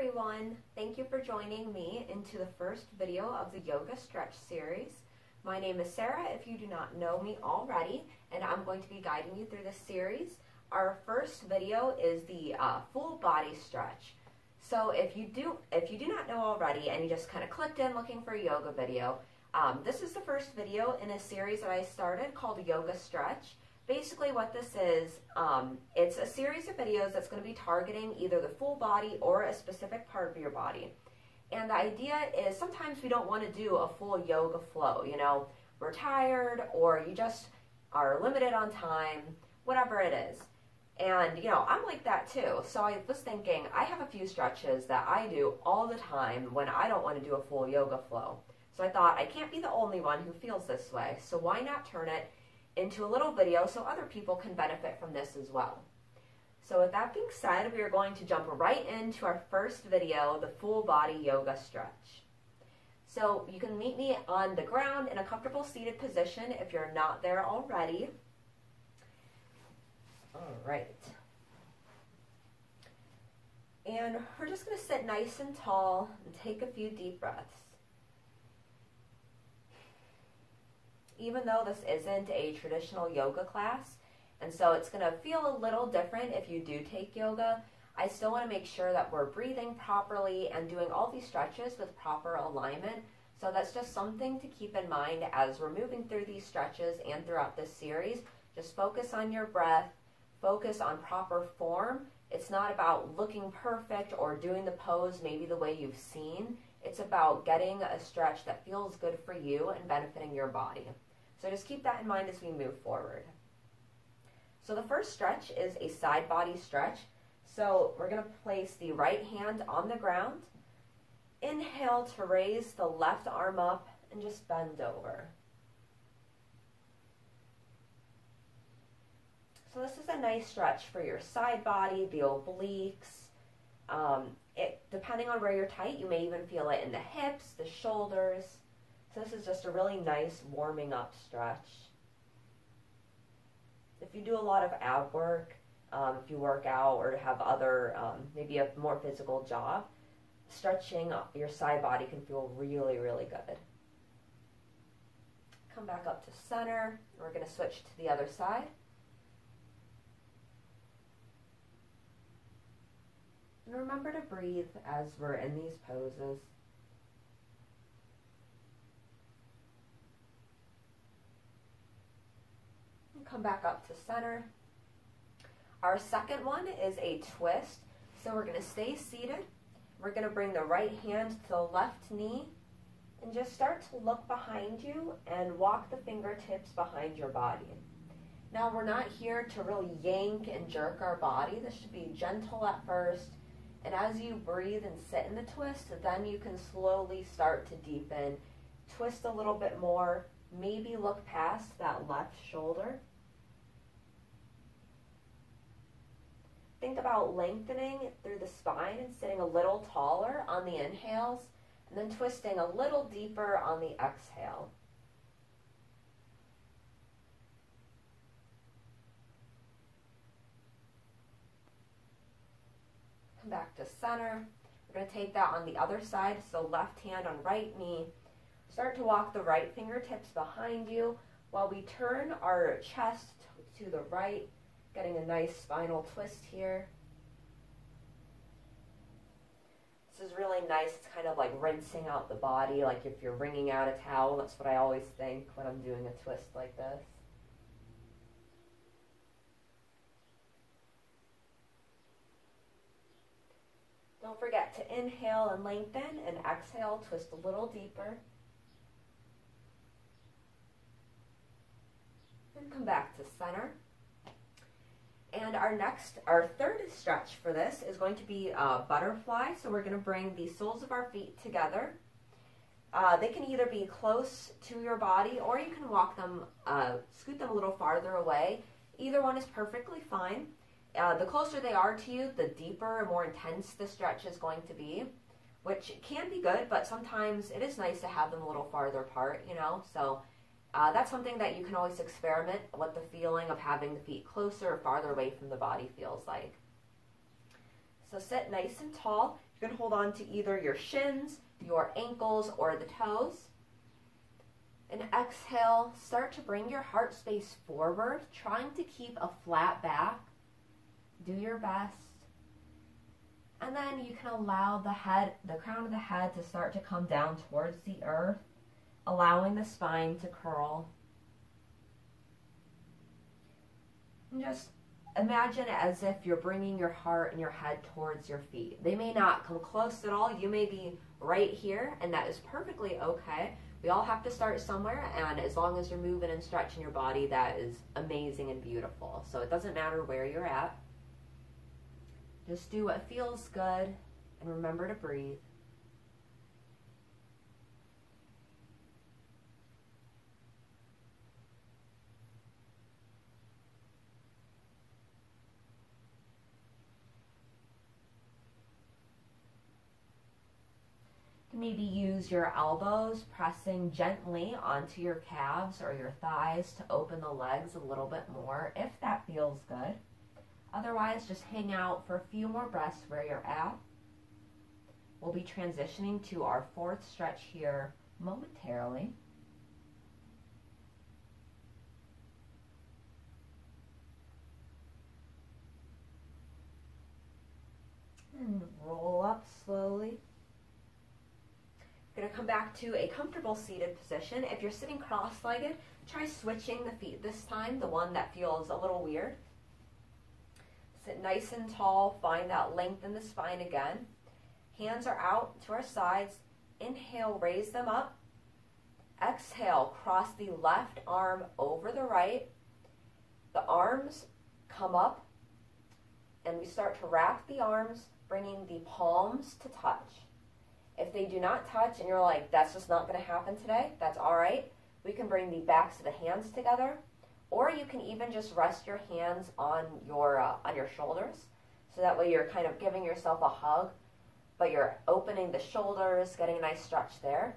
everyone! Thank you for joining me into the first video of the yoga stretch series. My name is Sarah, if you do not know me already, and I'm going to be guiding you through this series. Our first video is the full body stretch. So if you do not know already and you just kind of clicked in looking for a yoga video, this is the first video in a series that I started called Yoga Stretch. Basically what this is, it's a series of videos that's going to be targeting either the full body or a specific part of your body. And the idea is sometimes we don't want to do a full yoga flow, you know, we're tired or you just are limited on time, whatever it is. And, you know, I'm like that too. So I was thinking, I have a few stretches that I do all the time when I don't want to do a full yoga flow. So I thought, I can't be the only one who feels this way, so why not turn it into a little video so other people can benefit from this as well. So with that being said, we are going to jump right into our first video, the full body yoga stretch. So you can meet me on the ground in a comfortable seated position if you're not there already. All right. And we're just going to sit nice and tall and take a few deep breaths. Even though this isn't a traditional yoga class, and so it's going to feel a little different if you do take yoga, I still want to make sure that we're breathing properly and doing all these stretches with proper alignment. So that's just something to keep in mind as we're moving through these stretches and throughout this series. Just focus on your breath, focus on proper form. It's not about looking perfect or doing the pose maybe the way you've seen. It's about getting a stretch that feels good for you and benefiting your body. So just keep that in mind as we move forward. So the first stretch is a side body stretch. So we're going to place the right hand on the ground. Inhale to raise the left arm up and just bend over. So this is a nice stretch for your side body, the obliques. Depending on where you're tight, you may even feel it in the hips, the shoulders. So this is just a really nice warming up stretch. If you do a lot of ab work, if you work out or have other, maybe a more physical job, stretching your side body can feel really, really good. Come back up to center. We're going to switch to the other side. And remember to breathe as we're in these poses. And come back up to center. Our second one is a twist. So we're going to stay seated. We're going to bring the right hand to the left knee and just start to look behind you and walk the fingertips behind your body. Now we're not here to really yank and jerk our body. This should be gentle at first. And as you breathe and sit in the twist, then you can slowly start to deepen. Twist a little bit more. Maybe look past that left shoulder. Think about lengthening through the spine and sitting a little taller on the inhales, and then twisting a little deeper on the exhale. Back to center. We're going to take that on the other side, so left hand on right knee. Start to walk the right fingertips behind you while we turn our chest to the right, getting a nice spinal twist here. This is really nice. It's kind of like rinsing out the body, like if you're wringing out a towel. That's what I always think when I'm doing a twist like this. Don't forget to inhale and lengthen, and exhale, twist a little deeper. And come back to center. And our third stretch for this is going to be a butterfly. So we're going to bring the soles of our feet together. They can either be close to your body or you can walk them, scoot them a little farther away. Either one is perfectly fine. The closer they are to you, the deeper and more intense the stretch is going to be, which can be good, but sometimes it is nice to have them a little farther apart, you know. So that's something that you can always experiment, what the feeling of having the feet closer or farther away from the body feels like. So sit nice and tall. You can hold on to either your shins, your ankles, or the toes. And exhale, start to bring your heart space forward, trying to keep a flat back. Do your best. And then you can allow the crown of the head to start to come down towards the earth, allowing the spine to curl. And just imagine it as if you're bringing your heart and your head towards your feet. They may not come close at all. You may be right here, and that is perfectly okay. We all have to start somewhere, and as long as you're moving and stretching your body, that is amazing and beautiful. So it doesn't matter where you're at. Just do what feels good, and remember to breathe. Maybe use your elbows pressing gently onto your calves or your thighs to open the legs a little bit more if that feels good. Otherwise, just hang out for a few more breaths where you're at. We'll be transitioning to our fourth stretch here momentarily. And roll up slowly. Going to come back to a comfortable seated position. If you're sitting cross-legged, try switching the feet this time, the one that feels a little weird. Sit nice and tall, find that length in the spine again. Hands are out to our sides. Inhale, raise them up. Exhale, cross the left arm over the right. The arms come up, and we start to wrap the arms, bringing the palms to touch. If they do not touch and you're like, that's just not going to happen today, that's all right. We can bring the backs of the hands together, or you can even just rest your hands on your shoulders. So that way you're kind of giving yourself a hug, but you're opening the shoulders, getting a nice stretch there.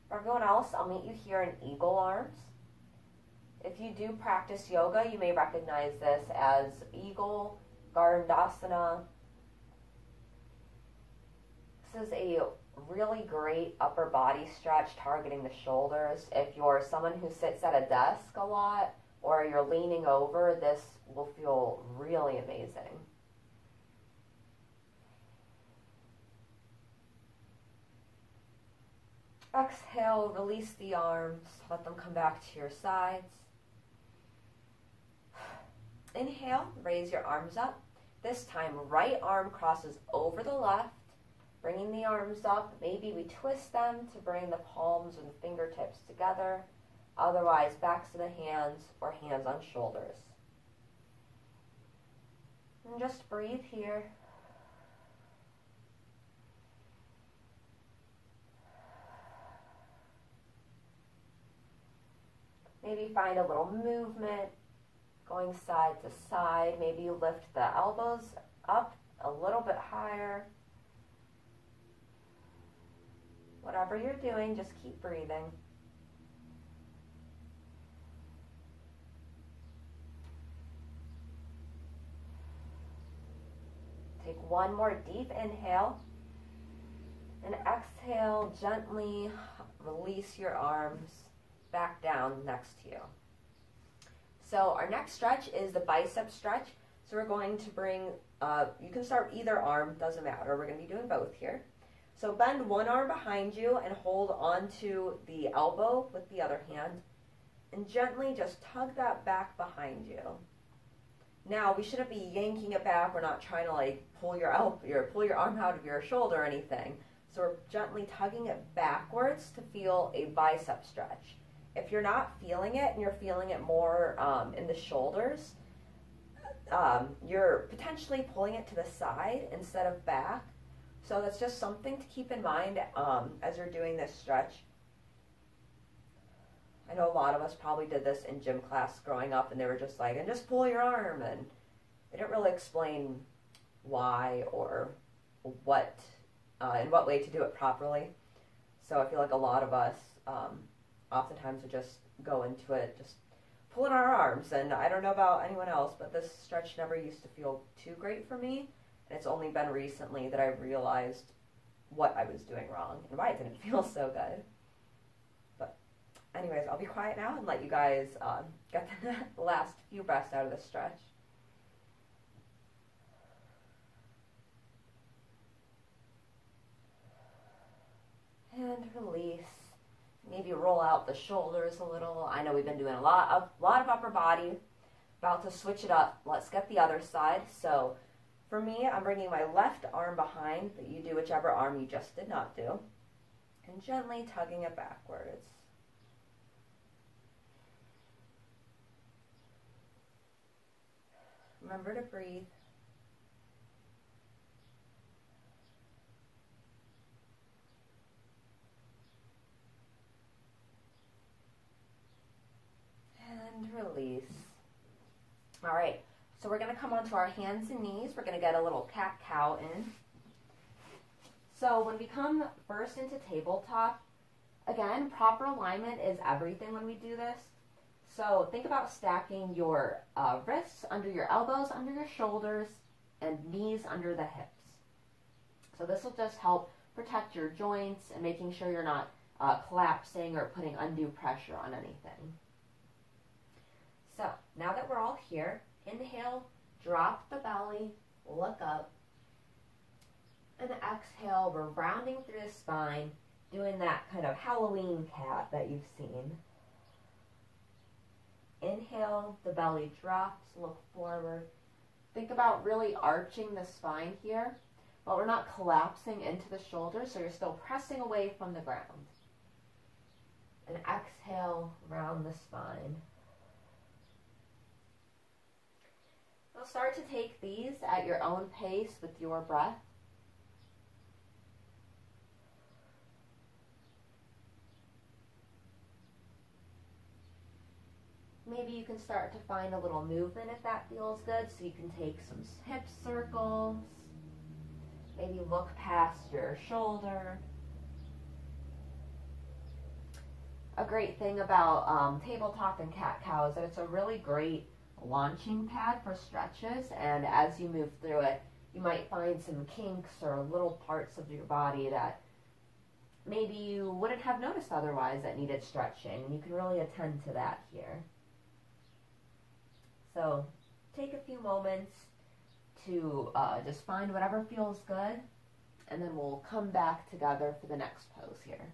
For everyone else, I'll meet you here in eagle arms. If you do practice yoga, you may recognize this as eagle, Garandasana. This is a really great upper body stretch targeting the shoulders. If you're someone who sits at a desk a lot or you're leaning over, this will feel really amazing. Exhale, release the arms, let them come back to your sides. Inhale, raise your arms up. This time, right arm crosses over the left. Bringing the arms up, maybe we twist them to bring the palms and fingertips together. Otherwise, backs of the hands or hands on shoulders. And just breathe here. Maybe find a little movement going side to side. Maybe you lift the elbows up a little bit higher. Whatever you're doing, just keep breathing. Take one more deep inhale. And exhale, gently release your arms back down next to you. So our next stretch is the bicep stretch. So we're going to bring, you can start either arm, doesn't matter. We're going to be doing both here. So bend one arm behind you and hold onto the elbow with the other hand. And gently just tug that back behind you. Now, we shouldn't be yanking it back. We're not trying to like pull your arm out of your shoulder or anything. So we're gently tugging it backwards to feel a bicep stretch. If you're not feeling it and you're feeling it more in the shoulders, you're potentially pulling it to the side instead of back. So that's just something to keep in mind as you're doing this stretch. I know a lot of us probably did this in gym class growing up, and they were just like, and just pull your arm, and they didn't really explain why or what, in what way to do it properly. So I feel like a lot of us oftentimes would just go into it, just pulling our arms, and I don't know about anyone else, but this stretch never used to feel too great for me. And it's only been recently that I realized what I was doing wrong and why it didn't feel so good. But anyways, I'll be quiet now and let you guys get the last few breaths out of this stretch. And release. Maybe roll out the shoulders a little. I know we've been doing a lot of upper body. About to switch it up. Let's get the other side. So for me, I'm bringing my left arm behind, but you do whichever arm you just did not do. And gently tugging it backwards. Remember to breathe. And release. All right, so we're going to come onto our hands and knees. We're going to get a little cat-cow in. So when we come first into tabletop, again, proper alignment is everything when we do this. So think about stacking your wrists under your elbows, under your shoulders, and knees under the hips. So this will just help protect your joints and making sure you're not collapsing or putting undue pressure on anything. So now that we're all here, inhale, drop the belly, look up, and exhale, we're rounding through the spine, doing that kind of Halloween cat that you've seen. Inhale, the belly drops, look forward. Think about really arching the spine here, but we're not collapsing into the shoulders, so you're still pressing away from the ground. And exhale, round the spine. You'll start to take these at your own pace with your breath. Maybe you can start to find a little movement if that feels good, so you can take some hip circles. Maybe look past your shoulder. A great thing about tabletop and cat-cow is that it's a really great launching pad for stretches, and as you move through it, you might find some kinks or little parts of your body that maybe you wouldn't have noticed otherwise that needed stretching. You can really attend to that here. So take a few moments to just find whatever feels good, and then we'll come back together for the next pose here.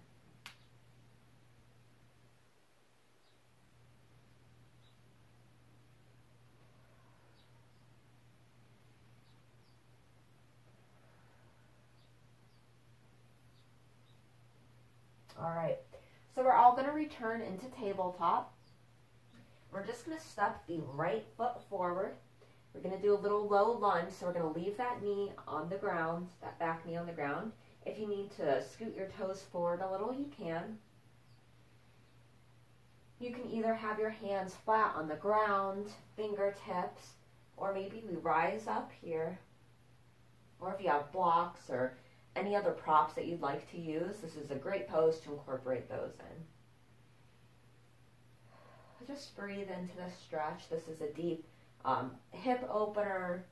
All right, so we're all going to return into tabletop. We're just going to step the right foot forward. We're going to do a little low lunge, so we're going to leave that knee on the ground, that back knee on the ground. If you need to scoot your toes forward a little, you can. You can either have your hands flat on the ground, fingertips, or maybe we rise up here. Or if you have blocks or any other props that you'd like to use, this is a great pose to incorporate those in. Just breathe into this stretch. This is a deep hip opener,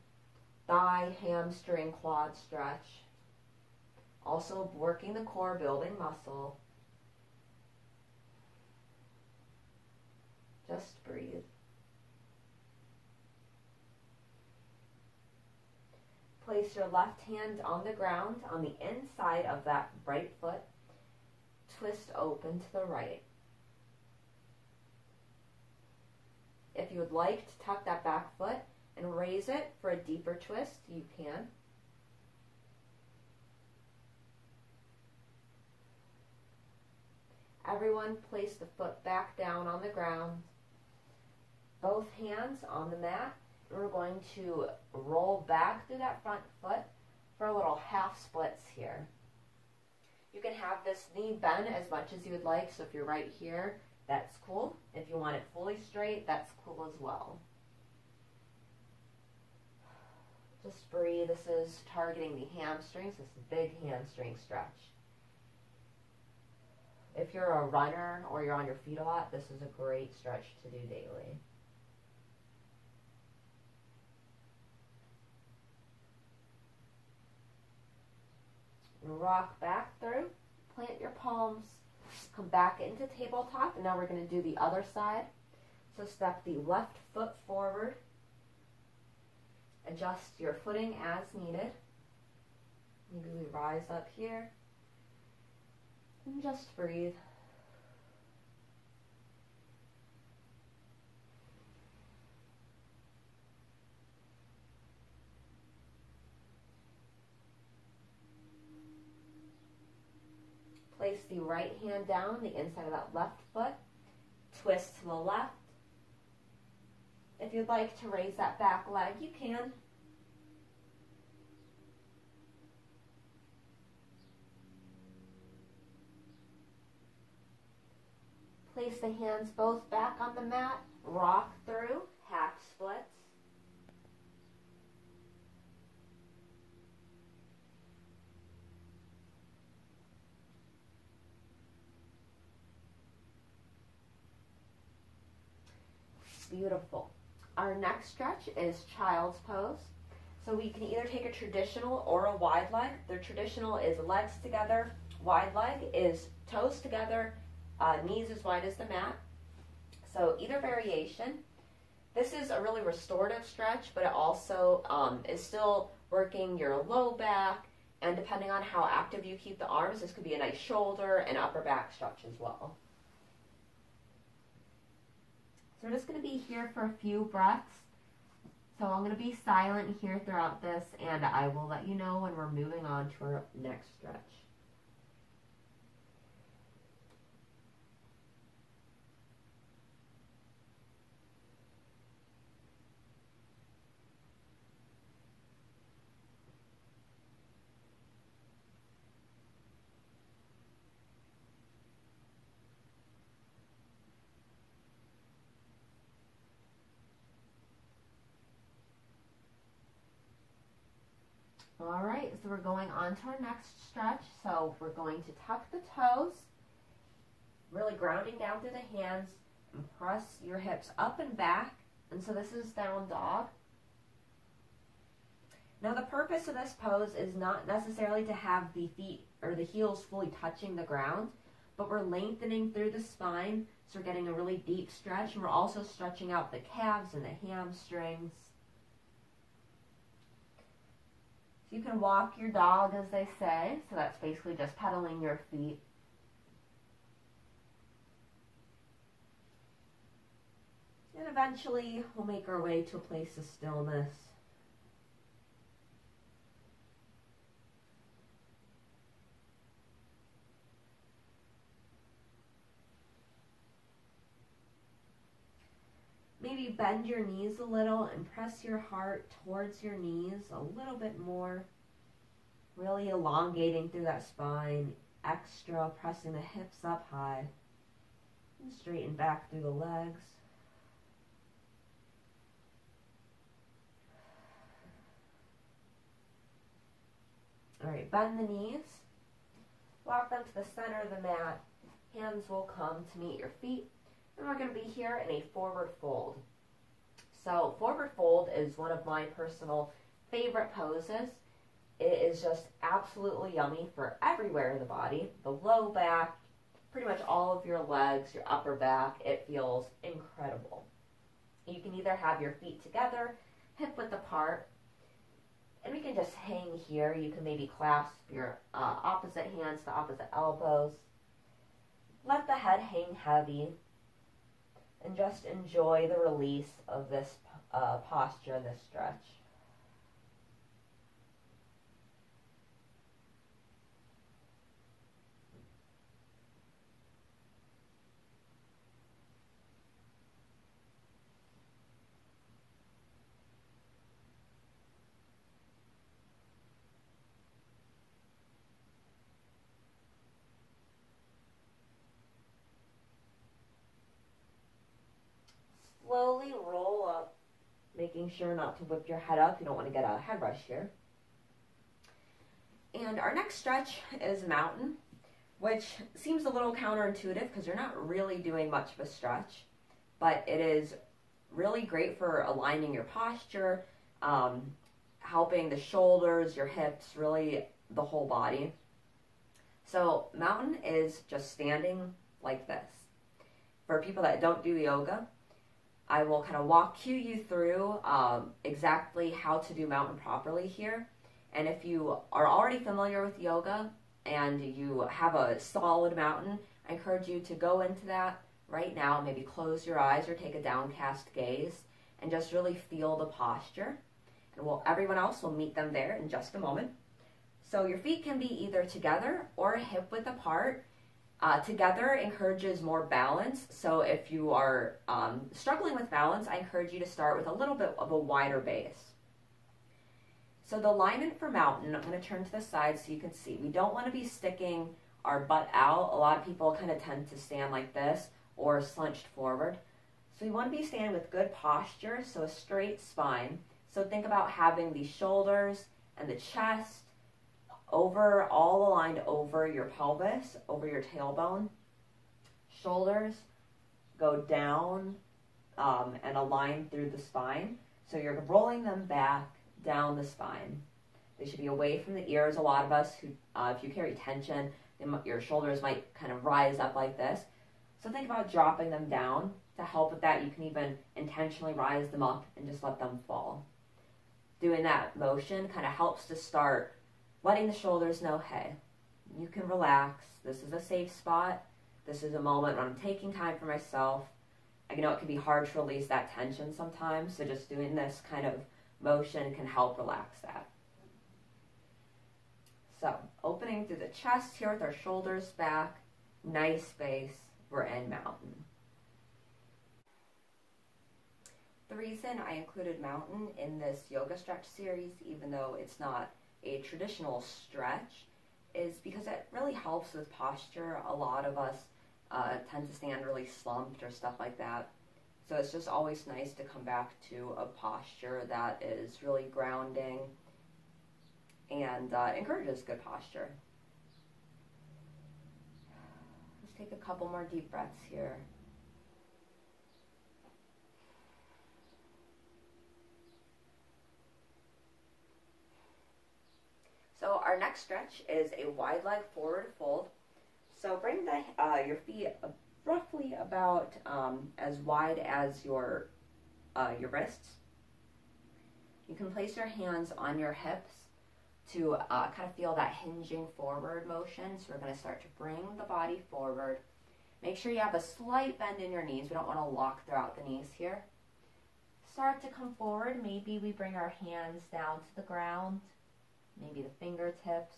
thigh, hamstring, quad stretch. Also working the core, building muscle. Just breathe. Place your left hand on the ground on the inside of that right foot. Twist open to the right. If you would like to tuck that back foot and raise it for a deeper twist, you can. Everyone place the foot back down on the ground. Both hands on the mat. We're going to roll back through that front foot for a little half splits here. You can have this knee bend as much as you would like, so if you're right here, that's cool. If you want it fully straight, that's cool as well. Just breathe. This is targeting the hamstrings. This is a big hamstring stretch. If you're a runner or you're on your feet a lot, this is a great stretch to do daily. and rock back through. Plant your palms, come back into tabletop, and now we're going to do the other side. So step the left foot forward, adjust your footing as needed. Maybe we rise up here, and just breathe. Place the right hand down the inside of that left foot. Twist to the left. If you'd like to raise that back leg, you can. Place the hands both back on the mat. Rock through half splits. Beautiful. Our next stretch is child's pose. So we can either take a traditional or a wide leg. The traditional is legs together. Wide leg is toes together, knees as wide as the mat. So either variation. This is a really restorative stretch, but it also is still working your low back, and depending on how active you keep the arms, this could be a nice shoulder and upper back stretch as well. So we're just going to be here for a few breaths. So I'm going to be silent here throughout this, and I will let you know when we're moving on to our next stretch. All right, so we're going on to our next stretch. So we're going to tuck the toes, really grounding down through the hands, and press your hips up and back. And so this is down dog. Now the purpose of this pose is not necessarily to have the feet or the heels fully touching the ground, but we're lengthening through the spine, so we're getting a really deep stretch, and we're also stretching out the calves and the hamstrings. You can walk your dog, as they say, so that's basically just pedaling your feet. And eventually, we'll make our way to a place of stillness. Maybe bend your knees a little and press your heart towards your knees a little bit more. Really elongating through that spine, extra, pressing the hips up high. And straighten back through the legs. All right, bend the knees. Walk them to the center of the mat. Hands will come to meet your feet. And we're going to be here in a forward fold. So forward fold is one of my personal favorite poses. It is just absolutely yummy for everywhere in the body. The low back, pretty much all of your legs, your upper back. It feels incredible. You can either have your feet together, hip width apart, and we can just hang here. You can maybe clasp your opposite hands to opposite elbows. Let the head hang heavy. And just enjoy the release of this posture and this stretch. Slowly roll up, making sure not to whip your head up. You don't want to get a head rush here. And our next stretch is mountain, which seems a little counterintuitive because you're not really doing much of a stretch, but it is really great for aligning your posture, helping the shoulders, your hips, really the whole body. So mountain is just standing like this. For people that don't do yoga, I will kind of walk you through exactly how to do mountain properly here. And if you are already familiar with yoga and you have a solid mountain, I encourage you to go into that right now. Maybe close your eyes or take a downcast gaze and just really feel the posture. And everyone else will meet them there in just a moment. So your feet can be either together or hip width apart. Together encourages more balance. So if you are struggling with balance, I encourage you to start with a little bit of a wider base. So the alignment for mountain, I'm going to turn to the side so you can see. We don't want to be sticking our butt out. A lot of people kind of tend to stand like this or slunched forward. So we want to be standing with good posture, so a straight spine. So think about having the shoulders and the chest all aligned over your pelvis, over your tailbone. Shoulders go down and align through the spine. So you're rolling them back down the spine. They should be away from the ears. A lot of us who, if you carry tension, your shoulders might kind of rise up like this. So think about dropping them down. To help with that, you can even intentionally rise them up and just let them fall. Doing that motion kind of helps to start letting the shoulders know, hey, you can relax. This is a safe spot. This is a moment when I'm taking time for myself. I know it can be hard to release that tension sometimes, so just doing this kind of motion can help relax that. So opening through the chest here with our shoulders back, nice space, we're in mountain. The reason I included mountain in this yoga stretch series, even though it's not a traditional stretch, is because it really helps with posture. A lot of us tend to stand really slumped or stuff like that. So it's just always nice to come back to a posture that is really grounding and encourages good posture. Let's take a couple more deep breaths here. So our next stretch is a wide leg forward fold. So bring your feet roughly about as wide as your wrists. You can place your hands on your hips to kind of feel that hinging forward motion. So we're going to start to bring the body forward. Make sure you have a slight bend in your knees. We don't want to lock throughout the knees here. Start to come forward. Maybe we bring our hands down to the ground. Maybe the fingertips,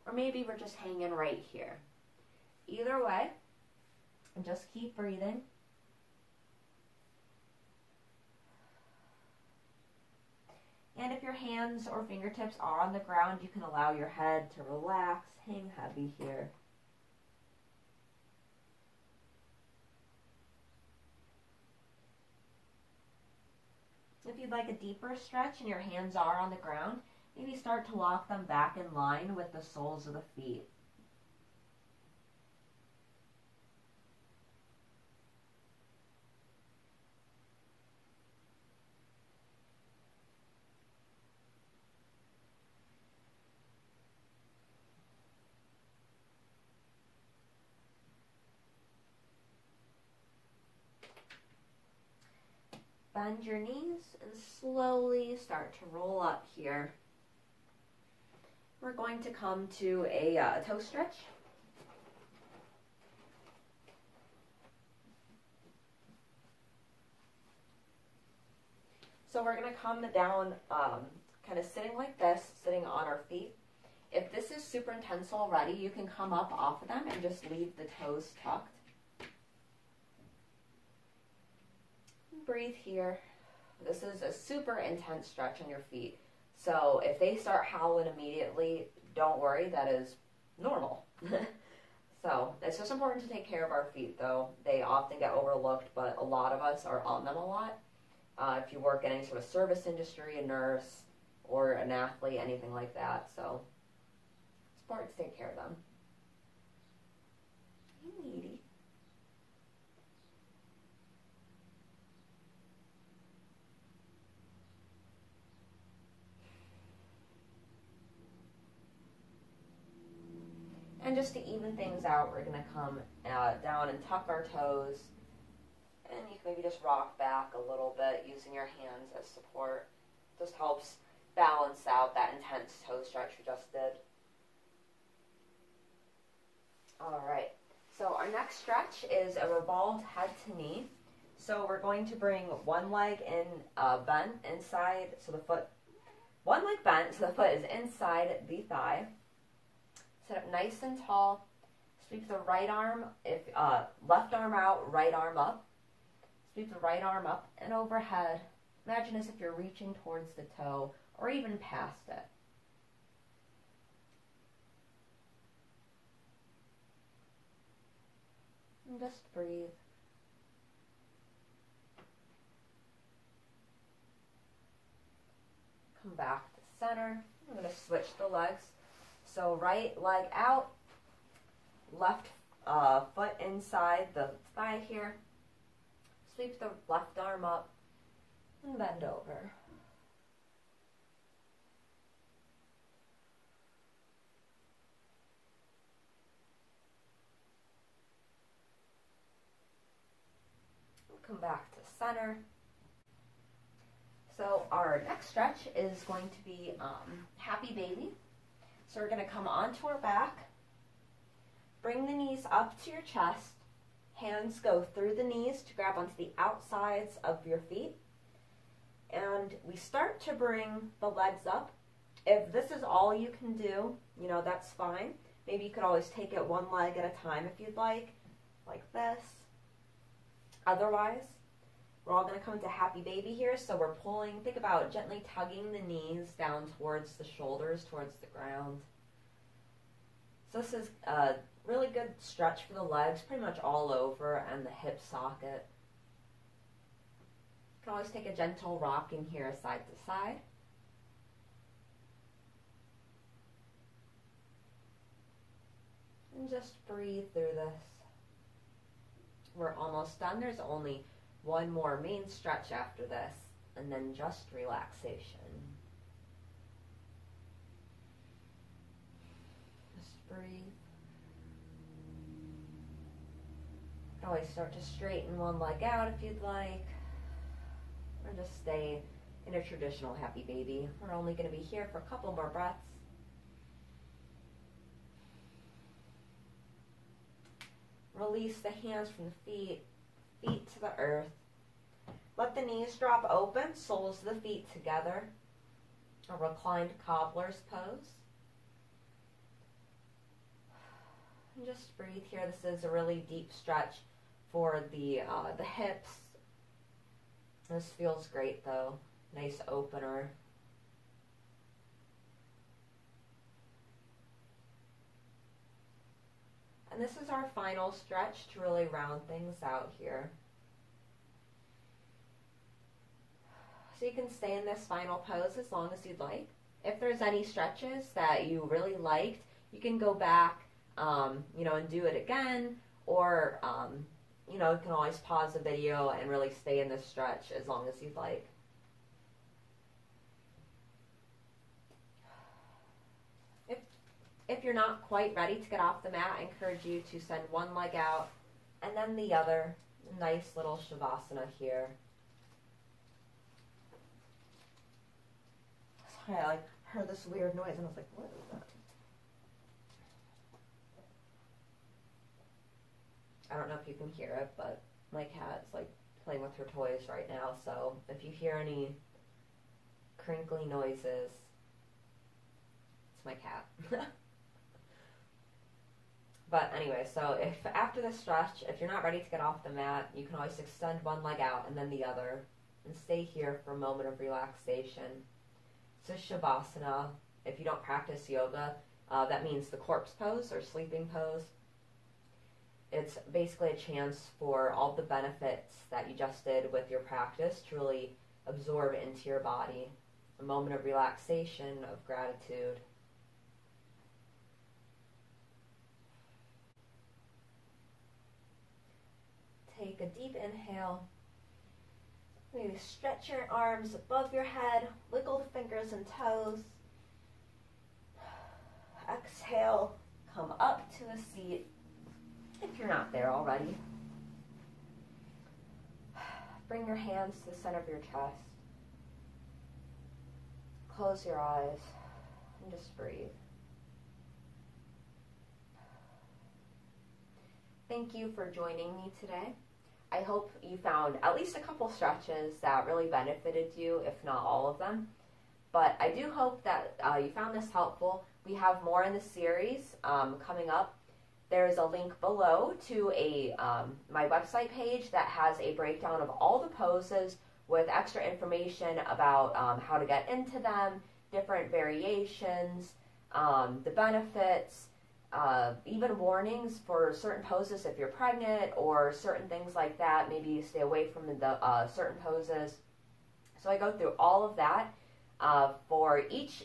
or maybe we're just hanging right here. Either way, and just keep breathing. And if your hands or fingertips are on the ground, you can allow your head to relax, hang heavy here. If you'd like a deeper stretch and your hands are on the ground, maybe start to walk them back in line with the soles of the feet. Bend your knees and slowly start to roll up here. We're going to come to a toe stretch. So we're going to come down kind of sitting like this, sitting on our feet. If this is super intense already, you can come up off of them and just leave the toes tucked. Breathe here. This is a super intense stretch on your feet. So if they start howling immediately, don't worry, that is normal. So it's just important to take care of our feet, though. They often get overlooked, but a lot of us are on them a lot. If you work in any sort of service industry, a nurse, or an athlete, anything like that. So it's important to take care of them. Hey, lady. And just to even things out, we're going to come down and tuck our toes. And you can maybe just rock back a little bit using your hands as support. Just helps balance out that intense toe stretch we just did. Alright, so our next stretch is a revolved head to knee. So we're going to bring one leg in bent inside, so the foot, one leg bent, so the foot is inside the thigh. Sit up nice and tall. Sweep the right arm, left arm out, right arm up. Sweep the right arm up and overhead. Imagine as if you're reaching towards the toe or even past it. And just breathe. Come back to center. I'm going to switch the legs. So right leg out, left foot inside the thigh here. Sweep the left arm up and bend over. Come back to center. So our next stretch is going to be happy baby. So we're going to come onto our back, bring the knees up to your chest, hands go through the knees to grab onto the outsides of your feet, and we start to bring the legs up. If this is all you can do, you know, that's fine. Maybe you could always take it one leg at a time if you'd like this. Otherwise, we're all going to come into happy baby here. So we're pulling, think about gently tugging the knees down towards the shoulders, towards the ground. So this is a really good stretch for the legs, pretty much all over, and the hip socket. You can always take a gentle rock in here side to side. And just breathe through this. We're almost done. There's only one more main stretch after this, and then just relaxation. Just breathe. You can always start to straighten one leg out if you'd like, or just stay in a traditional happy baby. We're only going to be here for a couple more breaths. Release the hands from the feet to the earth. Let the knees drop open, soles of the feet together. A reclined cobbler's pose. And just breathe here. This is a really deep stretch for the hips. This feels great though. Nice opener. And this is our final stretch to really round things out here. So you can stay in this final pose as long as you'd like. If there's any stretches that you really liked, you can go back, you know, and do it again, or, you know, you can always pause the video and really stay in this stretch as long as you'd like. If you're not quite ready to get off the mat, I encourage you to send one leg out and then the other. Nice little shavasana here. Sorry, I heard this weird noise and I was like, what is that? I don't know if you can hear it, but my cat's like playing with her toys right now, so if you hear any crinkly noises, it's my cat. But anyway, so if after this stretch, if you're not ready to get off the mat, you can always extend one leg out and then the other, and stay here for a moment of relaxation. So Shavasana, if you don't practice yoga, that means the corpse pose or sleeping pose. It's basically a chance for all the benefits that you just did with your practice to really absorb into your body. A moment of relaxation, of gratitude. Take a deep inhale. Maybe stretch your arms above your head, wiggle the fingers and toes. Exhale, come up to a seat if you're not there already. Bring your hands to the center of your chest. Close your eyes and just breathe. Thank you for joining me today. I hope you found at least a couple stretches that really benefited you, if not all of them. But I do hope that you found this helpful. We have more in the series coming up. There's a link below to my website page that has a breakdown of all the poses with extra information about how to get into them, different variations, the benefits, even warnings for certain poses if you're pregnant or certain things like that. Maybe you stay away from the certain poses. So I go through all of that for each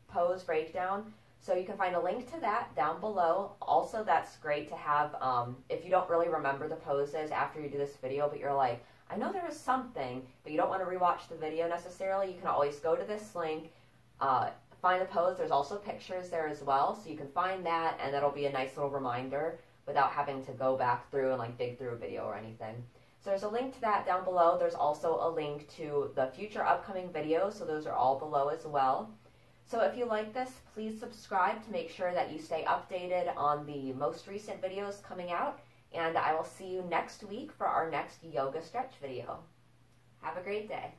pose breakdown. So you can find a link to that down below. Also, that's great to have if you don't really remember the poses after you do this video, but you're like, I know there was something, but you don't want to rewatch the video necessarily. You can always go to this link, find the pose. There's also pictures there as well, so you can find that, and that'll be a nice little reminder without having to go back through and like dig through a video or anything. So there's a link to that down below. There's also a link to the future upcoming videos, so those are all below as well. So if you like this, please subscribe to make sure that you stay updated on the most recent videos coming out. And I will see you next week for our next yoga stretch video. Have a great day.